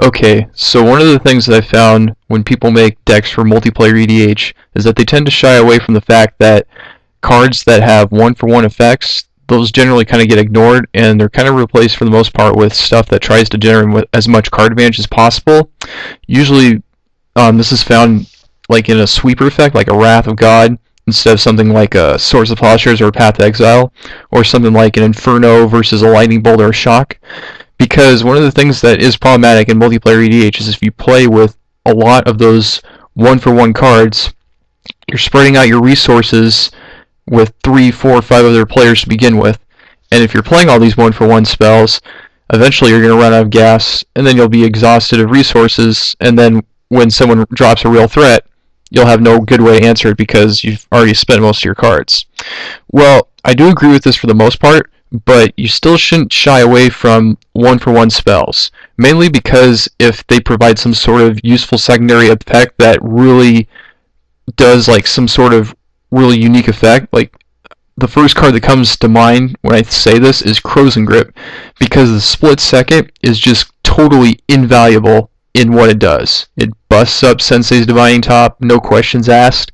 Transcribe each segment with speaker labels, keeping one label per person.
Speaker 1: Okay, so one of the things that I found when people make decks for multiplayer EDH is that they tend to shy away from the fact that cards that have one-for-one effects, those generally kind of get ignored, and they're kind of replaced for the most part with stuff that tries to generate as much card advantage as possible. Usually, this is found like in a sweeper effect, like a Wrath of God, instead of something like a Swords of Plowshares or a Path to Exile, or something like an Inferno versus a Lightning Bolt or a Shock. Because one of the things that is problematic in multiplayer EDH is if you play with a lot of those one-for-one cards, you're spreading out your resources with 3, 4, 5 other players to begin with. And if you're playing all these one-for-one spells, eventually you're going to run out of gas, and then you'll be exhausted of resources, and then when someone drops a real threat, you'll have no good way to answer it because you've already spent most of your cards. Well, I do agree with this for the most part, but you still shouldn't shy away from one-for-one spells, mainly because if they provide some sort of useful secondary effect that really does like some sort of really unique effect, like the first card that comes to mind when I say this is Crow's and Grip, because the split second is just totally invaluable in what it does. It busts up Sensei's Divining Top, no questions asked.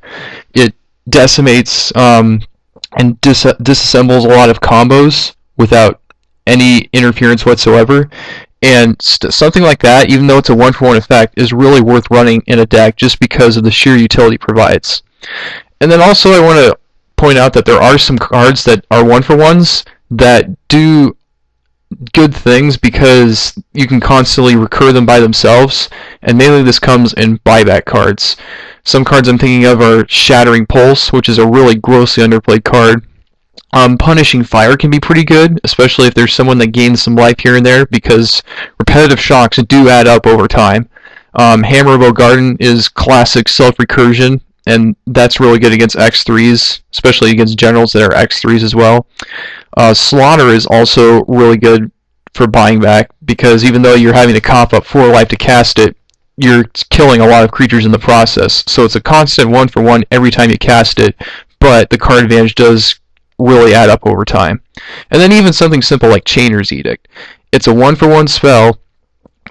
Speaker 1: It decimates and disassembles a lot of combos without any interference whatsoever. And something like that, even though it's a one-for-one effect, is really worth running in a deck just because of the sheer utility it provides. And then also I want to point out that there are some cards that are one-for-ones that do good things because you can constantly recur them by themselves, and mainly this comes in buyback cards. Some cards I'm thinking of are Shattering Pulse, which is a really grossly underplayed card. Punishing Fire can be pretty good, especially if there's someone that gains some life here and there, because repetitive shocks do add up over time. Hammer of Ogarden is classic self-recursion, and that's really good against X3s, especially against generals that are X3s as well. Slaughter is also really good for buying back, because even though you're having to cough up 4 life to cast it, you're killing a lot of creatures in the process. So it's a constant one-for-one every time you cast it, but the card advantage does really add up over time. And then even something simple like Chainer's Edict. It's a one-for-one spell,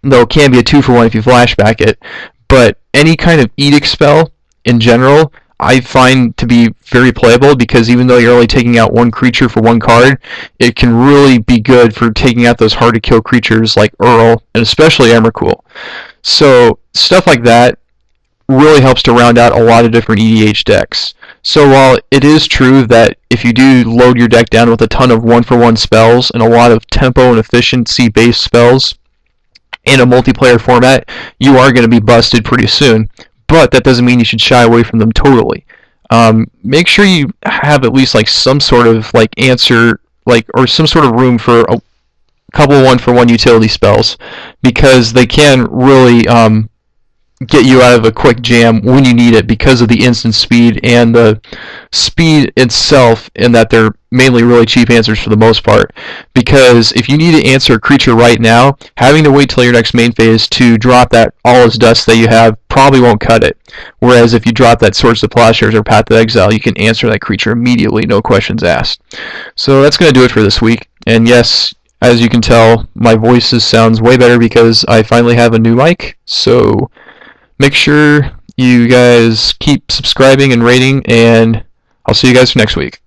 Speaker 1: though it can be a two-for-one if you flashback it, but any kind of Edict spell in general I find to be very playable, because even though you're only taking out one creature for one card, it can really be good for taking out those hard to kill creatures like Earl and especially Emrakul. So stuff like that really helps to round out a lot of different EDH decks. So while it is true that if you do load your deck down with a ton of one-for-one spells and a lot of tempo and efficiency based spells in a multiplayer format, you are going to be busted pretty soon. But that doesn't mean you should shy away from them totally. Make sure you have at least like some sort of like answer, like, or some sort of room for a couple of one-for-one utility spells, because they can really get you out of a quick jam when you need it because of the instant speed and the speed itself, in that they're mainly really cheap answers for the most part. Because if you need to answer a creature right now, having to wait till your next main phase to drop that all is dust that you have probably won't cut it. Whereas if you drop that Swords to Plowshares or Path to Exile, you can answer that creature immediately, no questions asked. So that's going to do it for this week. And yes, as you can tell, my voice sounds way better because I finally have a new mic. So make sure you guys keep subscribing and rating, and I'll see you guys next week.